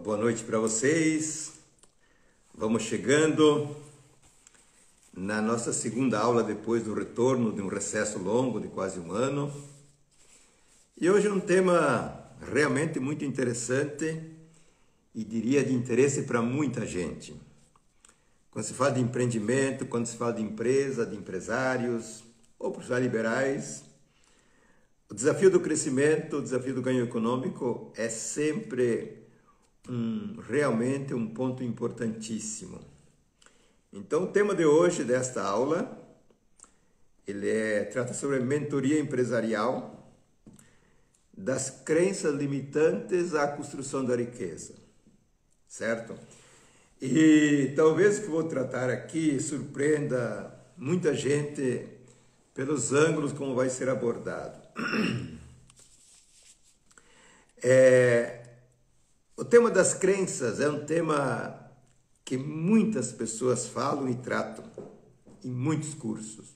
Boa noite para vocês. Vamos chegando na nossa segunda aula depois do retorno de um recesso longo de quase um ano. E hoje um tema realmente muito interessante e diria de interesse para muita gente. Quando se fala de empreendimento, quando se fala de empresa, de empresários ou profissionais liberais, o desafio do crescimento, o desafio do ganho econômico é sempre realmente um ponto importantíssimo. Então, o tema de hoje desta aula, trata sobre mentoria empresarial, das crenças limitantes à construção da riqueza, certo? E talvez o que vou tratar aqui surpreenda muita gente pelos ângulos como vai ser abordado. O tema das crenças é um tema que muitas pessoas falam e tratam em muitos cursos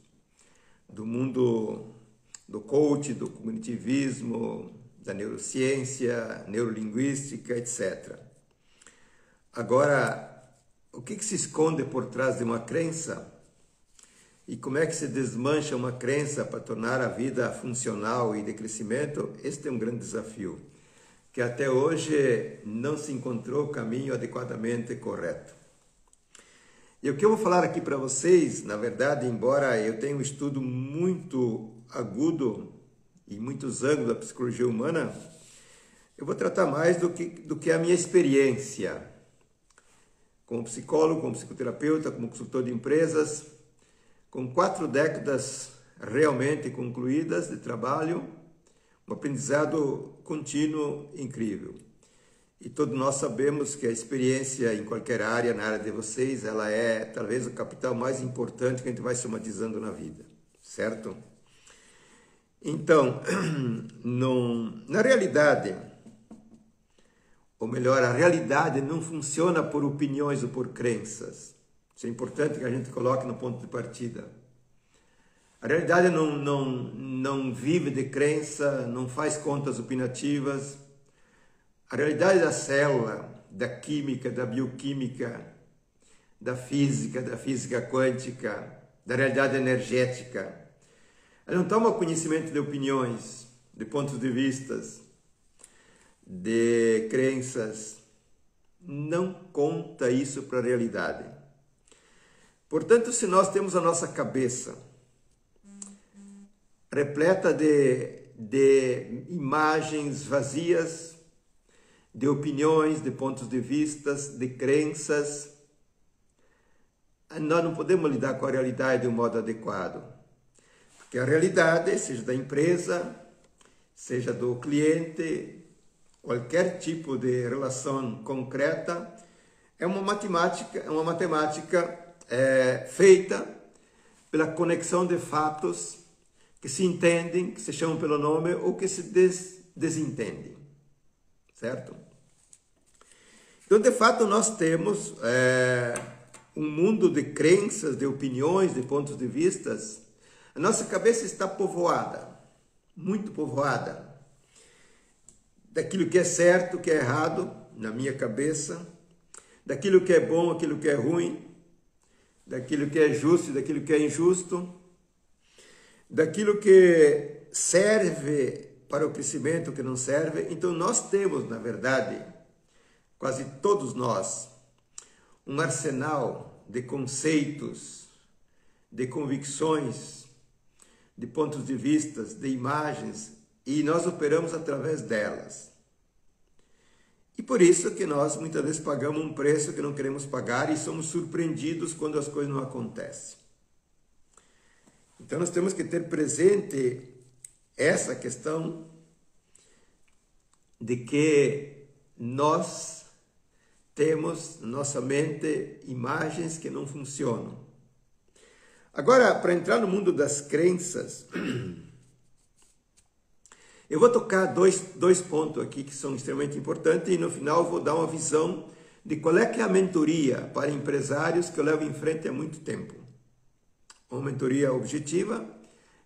do mundo do coaching, do cognitivismo, da neurociência, neurolinguística, etc. Agora, o que se esconde por trás de uma crença e como é que se desmancha uma crença para tornar a vida funcional e de crescimento? Este é um grande desafio, que até hoje não se encontrou o caminho adequadamente correto. E o que eu vou falar aqui para vocês, na verdade, embora eu tenha um estudo muito agudo e muitos ângulos da psicologia humana, eu vou tratar mais do que a minha experiência como psicólogo, como psicoterapeuta, como consultor de empresas, com 4 décadas realmente concluídas de trabalho, um aprendizado contínuo incrível. E todos nós sabemos que a experiência em qualquer área, na área de vocês, ela é talvez o capital mais importante que a gente vai somatizando na vida, certo? Então, na realidade, ou melhor, a realidade não funciona por opiniões ou por crenças. Isso é importante que a gente coloque no ponto de partida. A realidade não vive de crença, não faz contas opinativas. A realidade da célula, da química, da bioquímica, da física quântica, da realidade energética, ela não toma conhecimento de opiniões, de pontos de vistas, de crenças. Não conta isso para a realidade. Portanto, se nós temos a nossa cabeça repleta de imagens vazias, de opiniões, de pontos de vistas, de crenças, nós não podemos lidar com a realidade de um modo adequado. Porque a realidade, seja da empresa, seja do cliente, qualquer tipo de relação concreta, é uma matemática feita pela conexão de fatos que se entendem, que se chamam pelo nome ou que se desentendem, certo? Então, de fato, nós temos um mundo de crenças, de opiniões, de pontos de vistas. A nossa cabeça está povoada, muito povoada, daquilo que é certo, que é errado, na minha cabeça, daquilo que é bom, aquilo que é ruim, daquilo que é justo e daquilo que é injusto, daquilo que serve para o crescimento, o que não serve. Então nós temos, na verdade, quase todos nós, um arsenal de conceitos, de convicções, de pontos de vista, de imagens, e nós operamos através delas. E por isso que nós muitas vezes pagamos um preço que não queremos pagar e somos surpreendidos quando as coisas não acontecem. Então nós temos que ter presente essa questão de que nós temos na nossa mente imagens que não funcionam. Agora, para entrar no mundo das crenças, eu vou tocar dois pontos aqui que são extremamente importantes e no final vou dar uma visão de qual é que é a mentoria para empresários que eu levo em frente há muito tempo. Uma mentoria objetiva,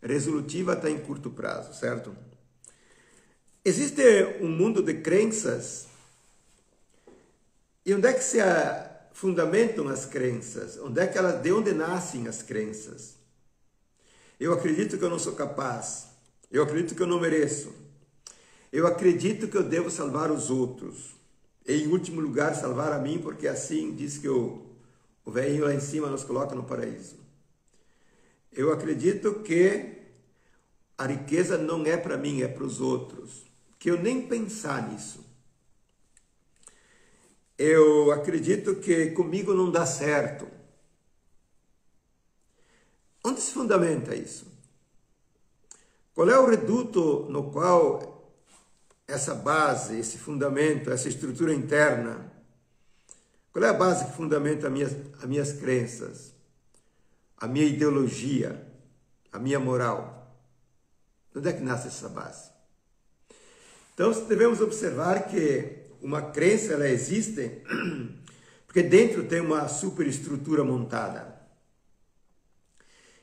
resolutiva até em curto prazo, certo? Existe um mundo de crenças E onde é que se fundamentam as crenças? De onde nascem as crenças? Eu acredito que eu não sou capaz. Eu acredito que eu não mereço. Eu acredito que eu devo salvar os outros. E, em último lugar, salvar a mim, porque assim diz que o velhinho lá em cima nos coloca no paraíso. Eu acredito que a riqueza não é para mim, é para os outros. Que eu nem pensar nisso. Eu acredito que comigo não dá certo. Onde se fundamenta isso? Qual é o reduto no qual essa base, esse fundamento, essa estrutura interna, qual é a base que fundamenta as minhas crenças, a minha ideologia, a minha moral? Onde é que nasce essa base? Então, devemos observar que uma crença, ela existe porque dentro tem uma superestrutura montada.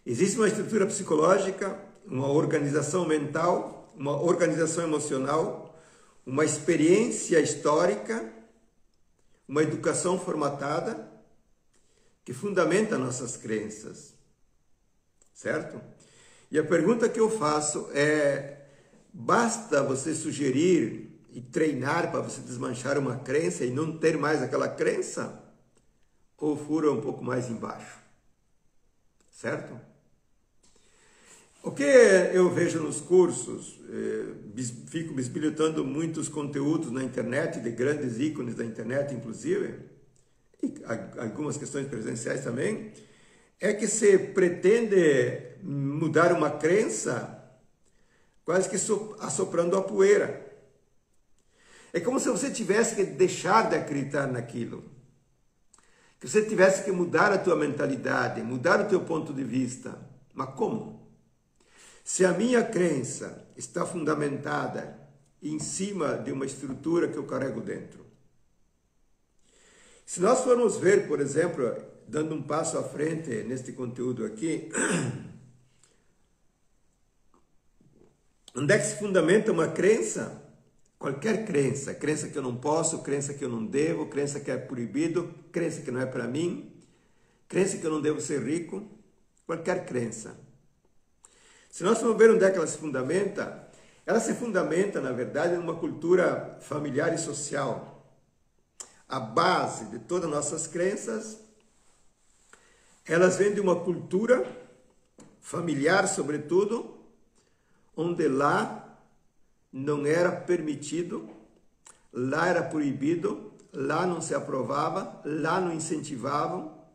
Existe uma estrutura psicológica, uma organização mental, uma organização emocional, uma experiência histórica, uma educação formatada que fundamenta nossas crenças, certo? E a pergunta que eu faço é: basta você sugerir e treinar para você desmanchar uma crença e não ter mais aquela crença? Ou fura um pouco mais embaixo? Certo? O que eu vejo nos cursos, fico bisbilhotando muitos conteúdos na internet, de grandes ícones da internet, inclusive, e algumas questões presenciais também, é que se pretende mudar uma crença quase que assoprando a poeira. É como se você tivesse que deixar de acreditar naquilo. Que você tivesse que mudar a tua mentalidade, mudar o teu ponto de vista. Mas como? Se a minha crença está fundamentada em cima de uma estrutura que eu carrego dentro. Se nós formos ver, por exemplo, dando um passo à frente neste conteúdo aqui, onde é que se fundamenta uma crença? Qualquer crença, crença que eu não posso, crença que eu não devo, crença que é proibido, crença que não é para mim, crença que eu não devo ser rico, qualquer crença. Se nós formos ver onde é que ela se fundamenta, na verdade, numa cultura familiar e social. A base de todas as nossas crenças, elas vêm de uma cultura familiar, sobretudo, onde lá não era permitido, lá era proibido, lá não se aprovava, lá não incentivavam,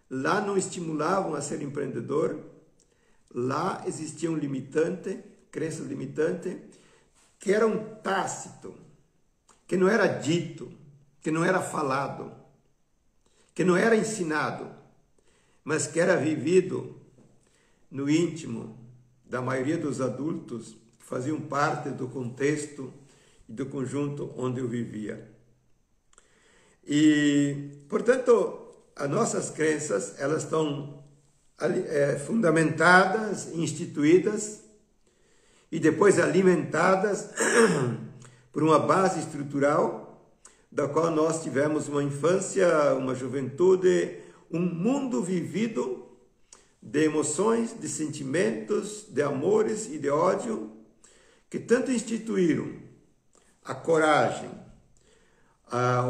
lá não estimulavam a ser empreendedor, lá existia um limitante, crença limitante, que era um tácito, que não era dito, que não era falado, que não era ensinado, mas que era vivido no íntimo da maioria dos adultos que faziam parte do contexto e do conjunto onde eu vivia. E, portanto, as nossas crenças, elas estão fundamentadas, instituídas e depois alimentadas por uma base estrutural da qual nós tivemos uma infância, uma juventude, um mundo vivido de emoções, de sentimentos, de amores e de ódio, que tanto instituíram a coragem,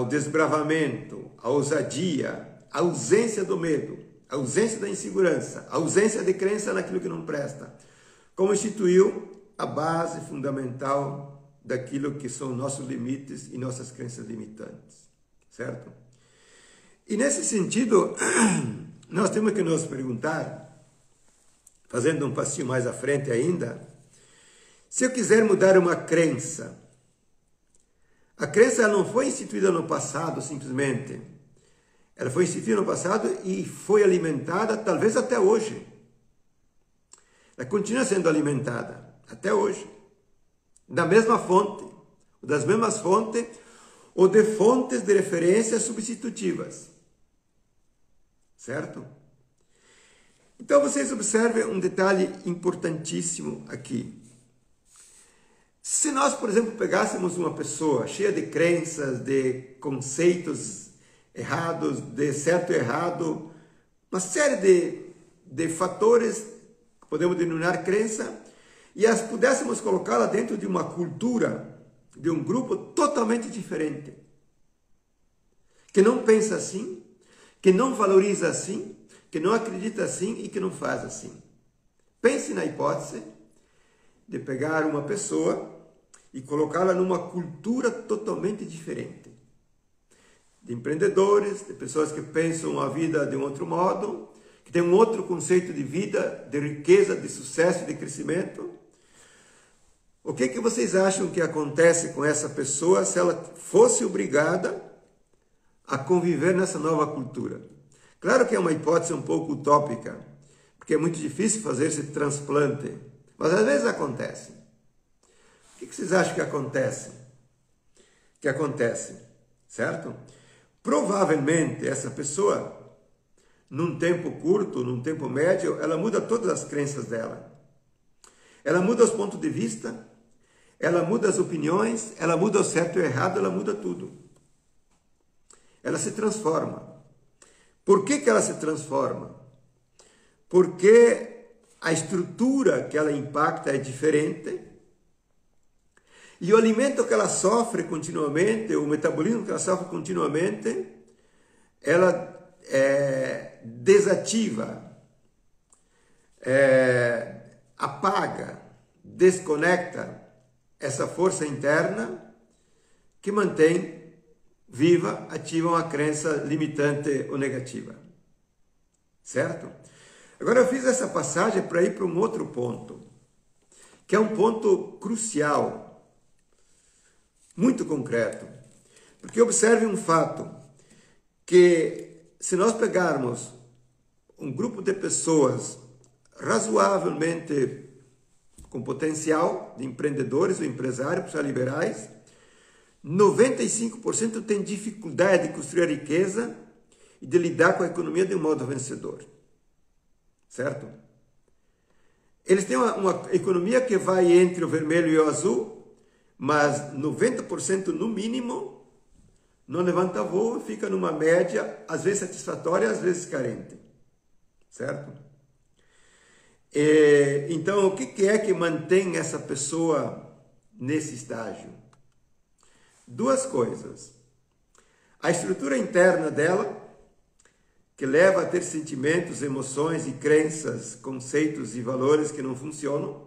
o desbravamento, a ousadia, a ausência do medo, a ausência da insegurança, a ausência de crença naquilo que não presta, como instituiu a base fundamental daquilo que são nossos limites e nossas crenças limitantes, certo? E nesse sentido, nós temos que nos perguntar, fazendo um passinho mais à frente ainda, se eu quiser mudar uma crença, a crença ela não foi instituída no passado simplesmente, ela foi instituída no passado e foi alimentada talvez até hoje. Ela continua sendo alimentada até hoje, da mesma fonte, das mesmas fontes, ou de fontes de referência substitutivas, certo? Então vocês observem um detalhe importantíssimo aqui. Se nós, por exemplo, pegássemos uma pessoa cheia de crenças, de conceitos errados, de certo e errado, uma série de fatores que podemos denominar crença, e as pudéssemos colocá-la dentro de uma cultura, de um grupo totalmente diferente, que não pensa assim, que não valoriza assim, que não acredita assim e que não faz assim. Pense na hipótese de pegar uma pessoa e colocá-la numa cultura totalmente diferente. De empreendedores, de pessoas que pensam a vida de um outro modo, que têm um outro conceito de vida, de riqueza, de sucesso, de crescimento. O que vocês acham que acontece com essa pessoa se ela fosse obrigada a conviver nessa nova cultura? Claro que é uma hipótese um pouco utópica, porque é muito difícil fazer esse transplante, mas às vezes acontece. O que vocês acham que acontece? Que acontece, certo? Provavelmente essa pessoa, num tempo curto, num tempo médio, ela muda todas as crenças dela. Ela muda os pontos de vista, ela muda as opiniões, ela muda o certo e o errado, ela muda tudo. Ela se transforma. Por que ela se transforma? Porque a estrutura que ela impacta é diferente e o alimento que ela sofre continuamente, o metabolismo que ela sofre continuamente, ela desativa, apaga, desconecta essa força interna que mantém viva, ativa uma crença limitante ou negativa. Certo? Agora eu fiz essa passagem para ir para um outro ponto, que é um ponto crucial, muito concreto. Porque observe um fato, que se nós pegarmos um grupo de pessoas razoavelmente com potencial de empreendedores ou empresários, pessoas liberais, 95% tem dificuldade de construir a riqueza e de lidar com a economia de um modo vencedor. Certo? Eles têm uma economia que vai entre o vermelho e o azul, mas 90% no mínimo não levanta voo, fica numa média, às vezes satisfatória, às vezes carente. Certo? Então, o que é que mantém essa pessoa nesse estágio? Duas coisas. A estrutura interna dela, que leva a ter sentimentos, emoções e crenças, conceitos e valores que não funcionam,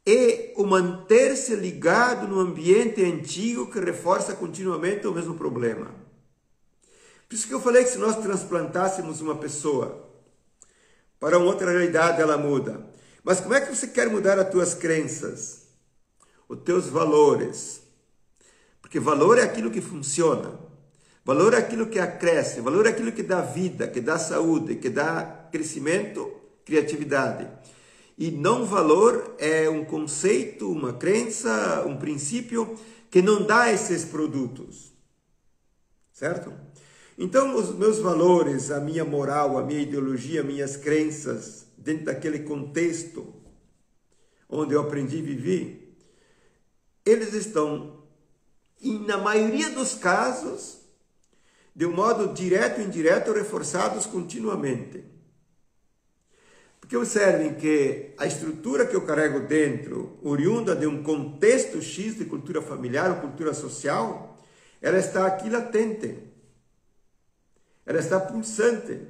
e o manter-se ligado no ambiente antigo que reforça continuamente o mesmo problema. Por isso que eu falei que se nós transplantássemos uma pessoa para uma outra realidade, ela muda. Mas como é que você quer mudar as tuas crenças? Os teus valores? Porque valor é aquilo que funciona. Valor é aquilo que acresce. Valor é aquilo que dá vida, que dá saúde, que dá crescimento, criatividade. E não valor é um conceito, uma crença, um princípio que não dá esses produtos. Certo? Então, os meus valores, a minha moral, a minha ideologia, minhas crenças, dentro daquele contexto onde eu aprendi e vivi, eles estão, na maioria dos casos, de um modo direto e indireto, reforçados continuamente. Porque observem que a estrutura que eu carrego dentro, oriunda de um contexto X de cultura familiar ou cultura social, ela está aqui latente. Ela está pulsante.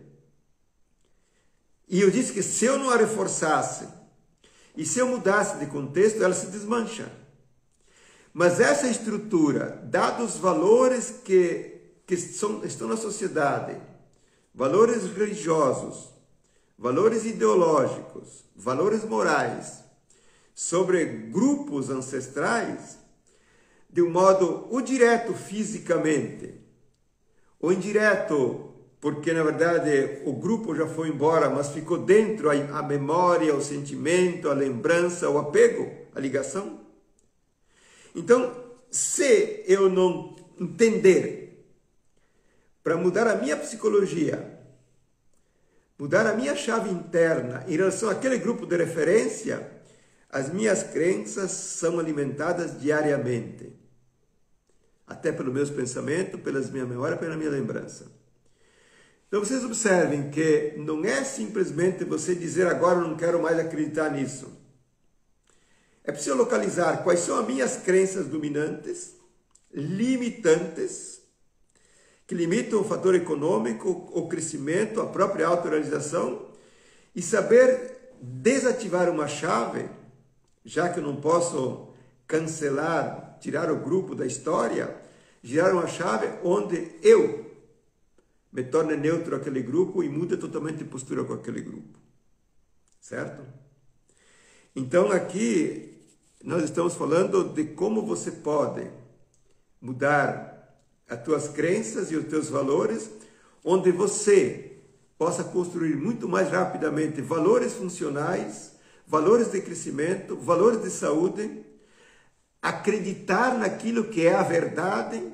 E eu disse que se eu não a reforçasse, e se eu mudasse de contexto, ela se desmancha. Mas essa estrutura, dados os valores que estão na sociedade, valores religiosos, valores ideológicos, valores morais, sobre grupos ancestrais, de um modo ou direto fisicamente, ou indireto, porque na verdade o grupo já foi embora, mas ficou dentro a memória, o sentimento, a lembrança, o apego, a ligação. Então, se eu não entender para mudar a minha psicologia, mudar a minha chave interna em relação àquele grupo de referência, As minhas crenças são alimentadas diariamente, até pelos meus pensamentos, pelas minhas memórias, pela minha lembrança. Então vocês observem que não é simplesmente você dizer agora eu não quero mais acreditar nisso. É preciso localizar quais são as minhas crenças dominantes, limitantes, que limitam o fator econômico, o crescimento, a própria autorrealização, e saber desativar uma chave, já que eu não posso cancelar, tirar o grupo da história, girar uma chave onde eu me torne neutro aquele grupo e mude totalmente de postura com aquele grupo. Certo? Então aqui nós estamos falando de como você pode mudar as tuas crenças e os teus valores, onde você possa construir muito mais rapidamente valores funcionais, valores de crescimento, valores de saúde, acreditar naquilo que é a verdade,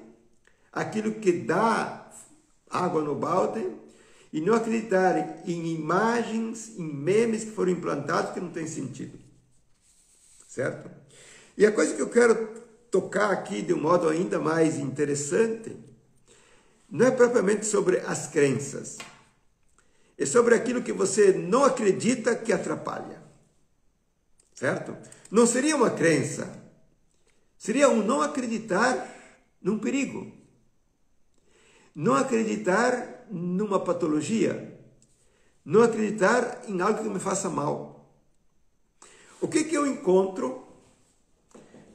aquilo que dá água no balde, e não acreditar em imagens, em memes que foram implantados que não tem sentido. Certo? E a coisa que eu quero tocar aqui de um modo ainda mais interessante, não é propriamente sobre as crenças, é sobre aquilo que você não acredita que atrapalha. Certo? Não seria uma crença, seria um não acreditar num perigo, não acreditar numa patologia, não acreditar em algo que me faça mal. O que eu encontro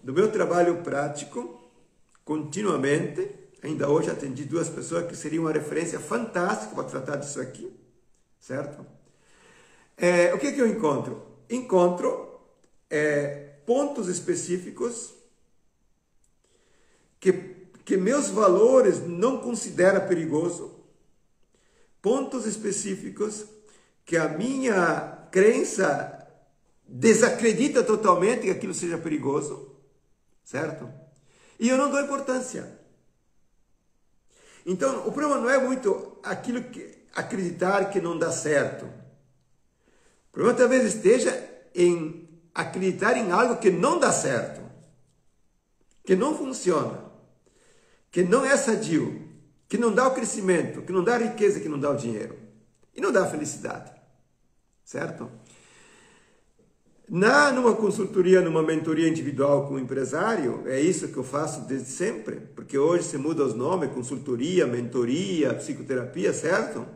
no meu trabalho prático, continuamente, ainda hoje atendi 2 pessoas que seriam uma referência fantástica para tratar disso aqui, certo? O que eu encontro? Encontro pontos específicos que meus valores não consideram perigoso, pontos específicos que a minha crença desacredita totalmente que aquilo seja perigoso, certo? E eu não dou importância. Então, o problema não é muito aquilo que acreditar que não dá certo. O problema talvez esteja em acreditar em algo que não dá certo, que não funciona, que não é sadio, que não dá o crescimento, que não dá a riqueza, que não dá o dinheiro e não dá a felicidade, certo? Numa consultoria, numa mentoria individual com o empresário, é isso que eu faço desde sempre, porque hoje se muda os nomes, consultoria, mentoria, psicoterapia, certo?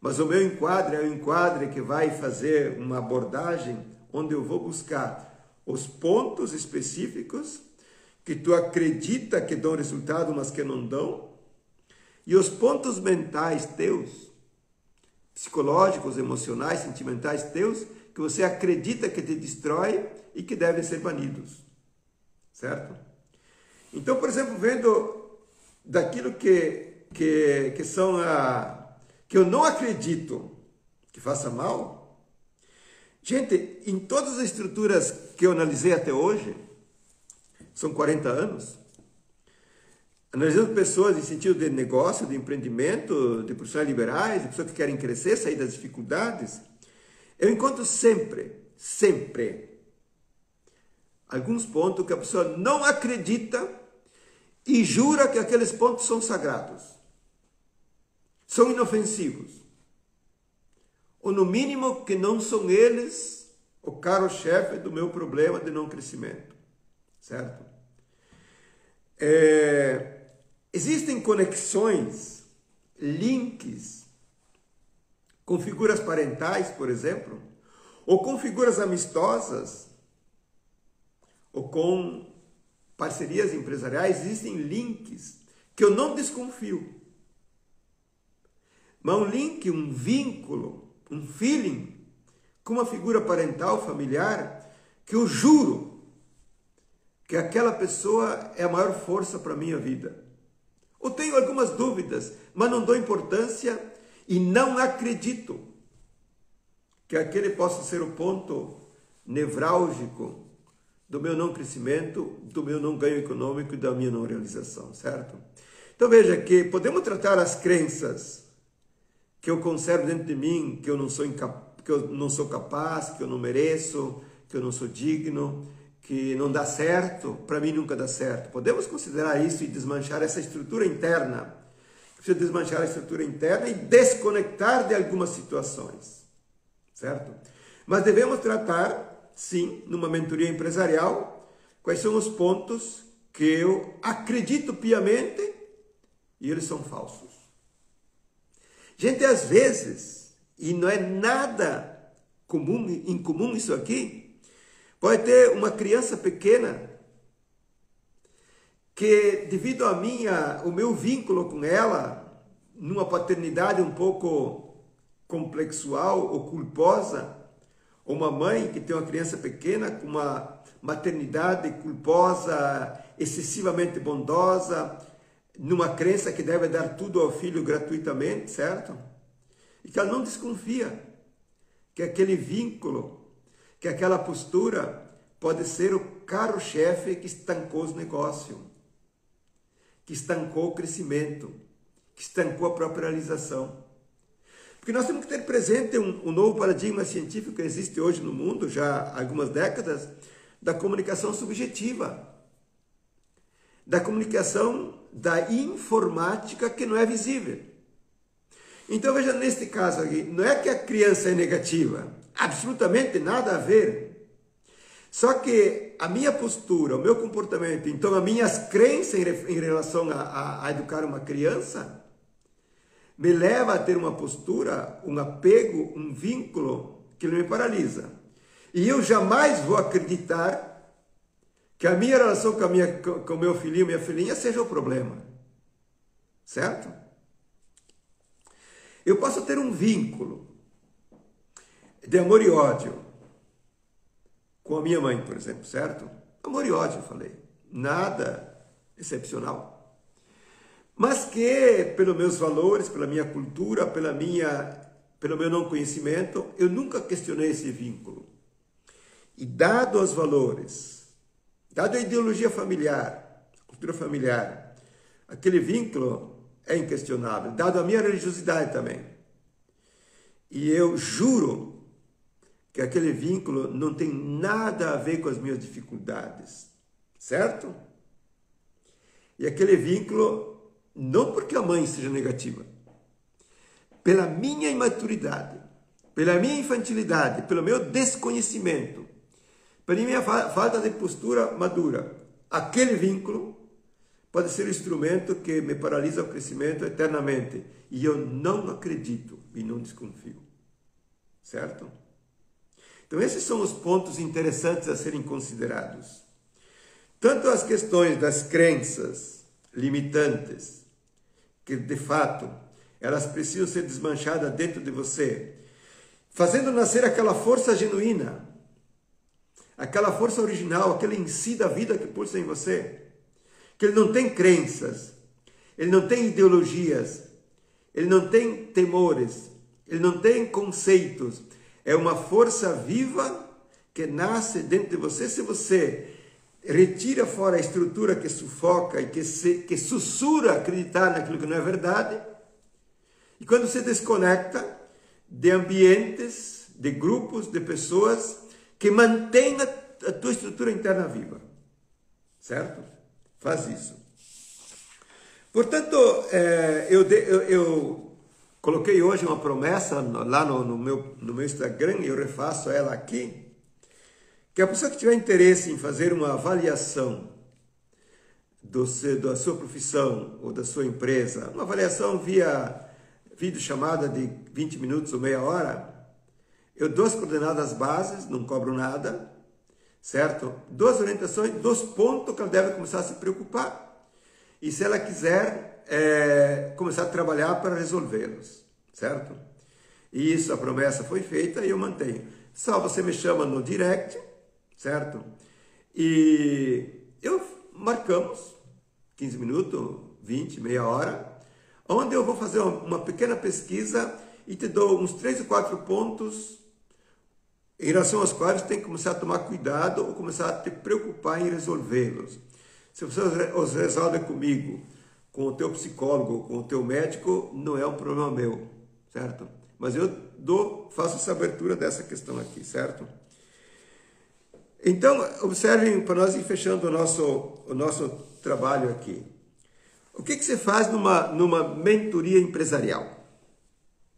Mas o meu enquadre é o enquadre que vai fazer uma abordagem onde eu vou buscar os pontos específicos que tu acredita que dão resultado, mas que não dão, e os pontos mentais teus, psicológicos, emocionais, sentimentais teus, que você acredita que te destrói e que devem ser banidos, certo? Então, por exemplo, vendo daquilo que eu não acredito que faça mal, gente, em todas as estruturas que eu analisei até hoje, são 40 anos, analisando pessoas em sentido de negócio, de empreendimento, de profissionais liberais, de pessoas que querem crescer, sair das dificuldades, eu encontro sempre alguns pontos que a pessoa não acredita e jura que aqueles pontos são sagrados, são inofensivos, ou no mínimo que não são eles o carro-chefe do meu problema de não crescimento, certo? Existem conexões, links com figuras parentais, por exemplo, ou com figuras amistosas, ou com parcerias empresariais, existem links que eu não desconfio. Mas um link, um vínculo, um feeling com uma figura parental, familiar, que eu juro que aquela pessoa é a maior força para a minha vida. Ou tenho algumas dúvidas, mas não dou importância e não acredito que aquele possa ser o ponto nevrálgico do meu não crescimento, do meu não ganho econômico e da minha não realização, certo? Então veja que podemos tratar as crenças que eu conservo dentro de mim, que eu não sou capaz, que eu não mereço, que eu não sou digno, que não dá certo, para mim nunca dá certo. Podemos considerar isso e desmanchar essa estrutura interna. Precisa desmanchar a estrutura interna e desconectar de algumas situações, certo? Mas devemos tratar, sim, numa mentoria empresarial, quais são os pontos que eu acredito piamente e eles são falsos. Gente, às vezes, e não é nada incomum isso aqui, pode ter uma criança pequena que, devido o meu vínculo com ela, numa paternidade um pouco complexual ou culposa, ou uma mãe que tem uma criança pequena com uma maternidade culposa, excessivamente bondosa, numa crença que deve dar tudo ao filho gratuitamente, certo? E que ela não desconfia que aquele vínculo, que aquela postura pode ser o carro-chefe que estancou os negócios, que estancou o crescimento, que estancou a própria realização. Porque nós temos que ter presente um novo paradigma científico que existe hoje no mundo, já há algumas décadas, da comunicação subjetiva, da comunicação da informática que não é visível. Então veja, neste caso aqui, não é que a criança é negativa, absolutamente nada a ver. Só que a minha postura, o meu comportamento, então as minhas crenças em relação a educar uma criança, me leva a ter uma postura, um apego, um vínculo que me paralisa. E eu jamais vou acreditar que a minha relação com o meu filhinho, minha filhinha, seja o problema. Certo? Eu posso ter um vínculo de amor e ódio com a minha mãe, por exemplo, certo? Amor e ódio, eu falei. Nada excepcional. Mas que, pelos meus valores, pela minha cultura, pelo meu não conhecimento, eu nunca questionei esse vínculo. E dado os valores, dado a ideologia familiar, a cultura familiar, aquele vínculo é inquestionável, dado a minha religiosidade também. E eu juro que aquele vínculo não tem nada a ver com as minhas dificuldades, certo? E aquele vínculo, não porque a mãe seja negativa, pela minha imaturidade, pela minha infantilidade, pelo meu desconhecimento, pela minha falta de postura madura, aquele vínculo pode ser o instrumento que me paralisa o crescimento eternamente. E eu não acredito e não desconfio. Certo? Então esses são os pontos interessantes a serem considerados. Tanto as questões das crenças limitantes, que de fato elas precisam ser desmanchadas dentro de você, fazendo nascer aquela força genuína, aquela força original, aquele em si da vida que pulsa em você, que ele não tem crenças, ele não tem ideologias, ele não tem temores, ele não tem conceitos, é uma força viva que nasce dentro de você. Se você retira fora a estrutura que sufoca e que sussurra acreditar naquilo que não é verdade, e quando você desconecta de ambientes, de grupos, de pessoas que mantêm a tua estrutura interna viva, certo? Faz isso. Portanto, eu coloquei hoje uma promessa lá no meu Instagram, e eu refaço ela aqui, que a pessoa que tiver interesse em fazer uma avaliação da sua profissão ou da sua empresa, uma avaliação via videochamada de 20 minutos ou meia hora, eu dou as coordenadas bases, não cobro nada, certo? Dou as orientações, dos pontos que ela deve começar a se preocupar. E se ela quiser começar a trabalhar para resolvê-los, certo? E isso, a promessa foi feita e eu mantenho. Só você me chama no direct, certo? E marcamos 15 minutos, 20, meia hora, onde eu vou fazer uma pequena pesquisa e te dou uns 3 ou 4 pontos em relação aos quais você tem que começar a tomar cuidado ou começar a te preocupar em resolvê-los. Se você os resolve comigo, com o teu psicólogo, com o teu médico, não é um problema meu, certo? Mas eu faço essa abertura dessa questão aqui, certo? Então, observem, para nós ir fechando o nosso trabalho aqui. O que você faz numa mentoria empresarial?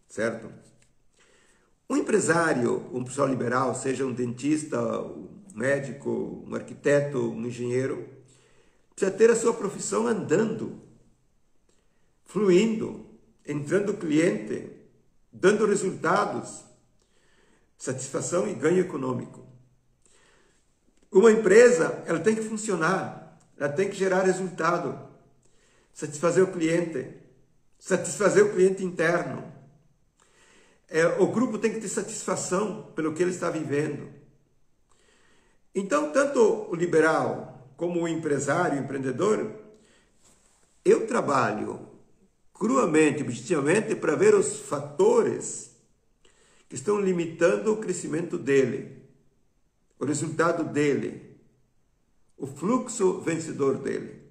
Certo? Um empresário, um profissional liberal, seja um dentista, um médico, um arquiteto, um engenheiro, precisa ter a sua profissão andando, fluindo, entrando cliente, dando resultados, satisfação e ganho econômico. Uma empresa, ela tem que funcionar, ela tem que gerar resultado, satisfazer o cliente interno. O grupo tem que ter satisfação pelo que ele está vivendo. Então, tanto o liberal como o empresário, o empreendedor, eu trabalho cruamente, objetivamente, para ver os fatores que estão limitando o crescimento dele, o resultado dele, o fluxo vencedor dele.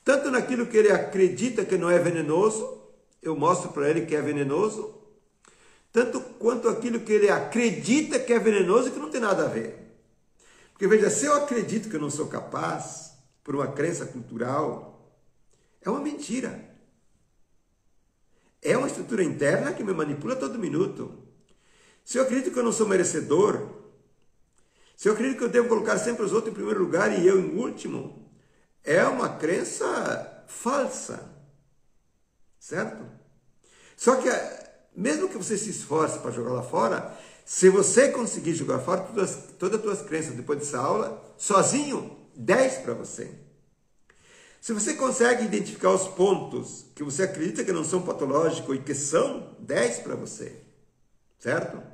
Tanto naquilo que ele acredita que não é venenoso, eu mostro para ele que é venenoso, tanto quanto aquilo que ele acredita que é venenoso e que não tem nada a ver. Porque veja, se eu acredito que eu não sou capaz, por uma crença cultural, é uma mentira. É uma estrutura interna que me manipula a todo minuto. Se eu acredito que eu não sou merecedor, se eu acredito que eu devo colocar sempre os outros em primeiro lugar e eu em último, é uma crença falsa. Certo? Só que mesmo que você se esforce para jogar lá fora, se você conseguir jogar fora todas as tuas crenças depois dessa aula, sozinho, 10 para você. Se você consegue identificar os pontos que você acredita que não são patológicos e que são, 10 para você. Certo?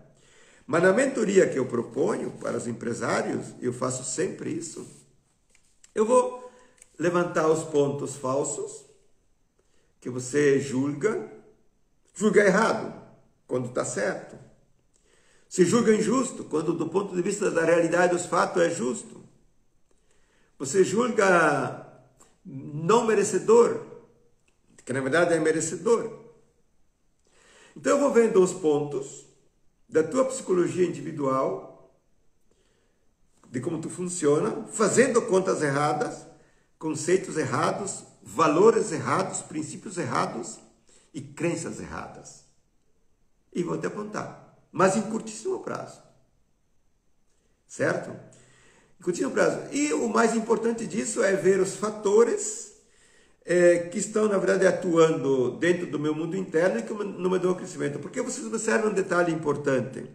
Mas na mentoria que eu proponho para os empresários, eu faço sempre isso. Eu vou levantar os pontos falsos que você julga errado, quando está certo. Se julga injusto, quando do ponto de vista da realidade dos fatos é justo. Você julga não merecedor, que na verdade é merecedor. Então eu vou vendo os pontos da tua psicologia individual, de como tu funciona, fazendo contas erradas, conceitos errados, valores errados, princípios errados e crenças erradas. E vou te apontar, mas em curtíssimo prazo. Certo? Em curtíssimo prazo. E o mais importante disso é ver os fatores que estão, na verdade, atuando dentro do meu mundo interno e que não me dão crescimento. Porque vocês observam um detalhe importante.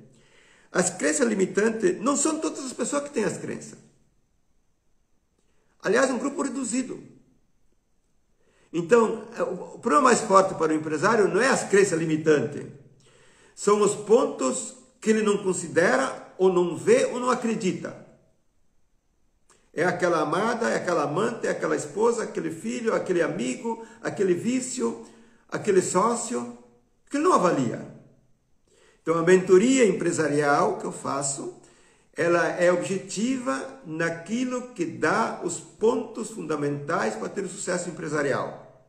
As crenças limitantes não são todas as pessoas que têm as crenças. Aliás, um grupo reduzido. Então, o problema mais forte para o empresário não é as crenças limitantes. São os pontos que ele não considera, ou não vê, ou não acredita. É aquela amada, é aquela amante, é aquela esposa, aquele filho, aquele amigo, aquele vício, aquele sócio, que ele não avalia. Então, a mentoria empresarial que eu faço, ela é objetiva naquilo que dá os pontos fundamentais para ter o sucesso empresarial,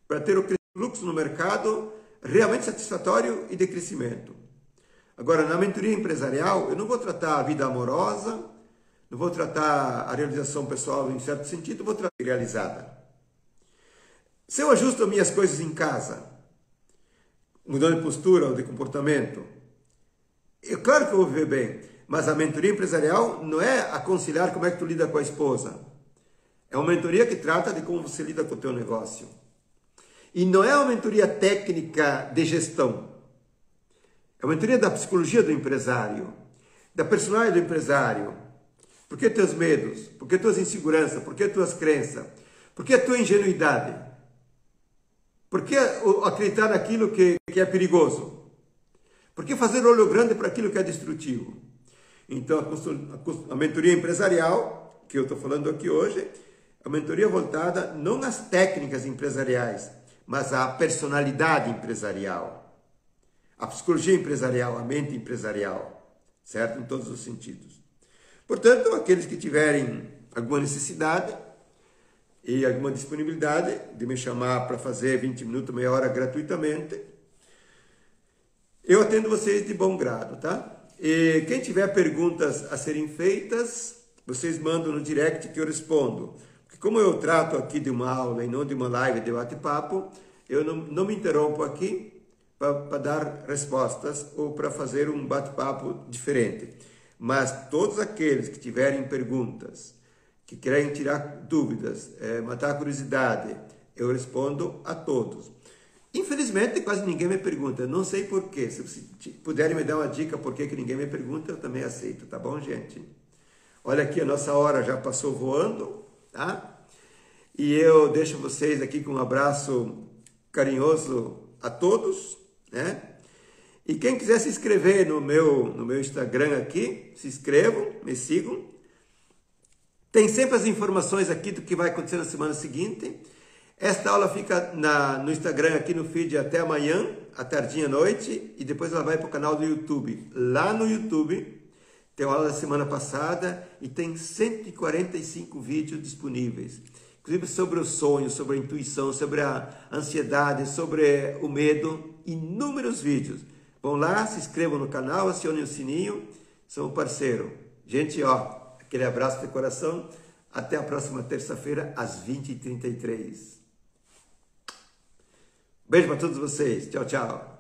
para ter o fluxo no mercado realmente satisfatório e de crescimento. Agora, na mentoria empresarial, eu não vou tratar a vida amorosa, não vou tratar a realização pessoal em certo sentido, vou tratar a realizada. Se eu ajusto as minhas coisas em casa, mudando de postura ou de comportamento, é claro que eu vou viver bem, mas a mentoria empresarial não é aconselhar como é que tu lida com a esposa. É uma mentoria que trata de como você lida com o teu negócio. E não é uma mentoria técnica de gestão. É uma mentoria da psicologia do empresário, da personalidade do empresário. Por que teus medos? Por que tuas inseguranças? Por que tuas crenças? Por que a tua ingenuidade? Por que acreditar naquilo que é perigoso? Por que fazer olho grande para aquilo que é destrutivo? Então, a mentoria empresarial, que eu estou falando aqui hoje, é uma mentoria voltada não às técnicas empresariais, mas à personalidade empresarial, à psicologia empresarial, à mente empresarial, certo? Em todos os sentidos. Portanto, aqueles que tiverem alguma necessidade e alguma disponibilidade de me chamar para fazer 20 minutos, meia hora gratuitamente, eu atendo vocês de bom grado, tá? E quem tiver perguntas a serem feitas, vocês mandam no direct que eu respondo. Porque como eu trato aqui de uma aula e não de uma live de bate-papo, eu não me interrompo aqui para dar respostas ou para fazer um bate-papo diferente. Mas todos aqueles que tiverem perguntas, que querem tirar dúvidas, matar a curiosidade, eu respondo a todos. Infelizmente, quase ninguém me pergunta. Eu não sei porquê. Se vocês puderem me dar uma dica por que ninguém me pergunta, eu também aceito, tá bom, gente? Olha aqui, a nossa hora já passou voando, tá? E eu deixo vocês aqui com um abraço carinhoso a todos, né? E quem quiser se inscrever no meu Instagram aqui, se inscrevam, me sigam. Tem sempre as informações aqui do que vai acontecer na semana seguinte. Esta aula fica no Instagram, aqui no feed, até amanhã, à tardinha à noite, e depois ela vai para o canal do YouTube. Lá no YouTube tem uma aula da semana passada e tem 145 vídeos disponíveis. Inclusive sobre o sonho, sobre a intuição, sobre a ansiedade, sobre o medo, inúmeros vídeos. Vão lá, se inscrevam no canal, acionem o sininho, são um parceiro. Gente, ó, aquele abraço de coração, até a próxima terça-feira, às 20h33. Beijo para todos vocês. Tchau, tchau.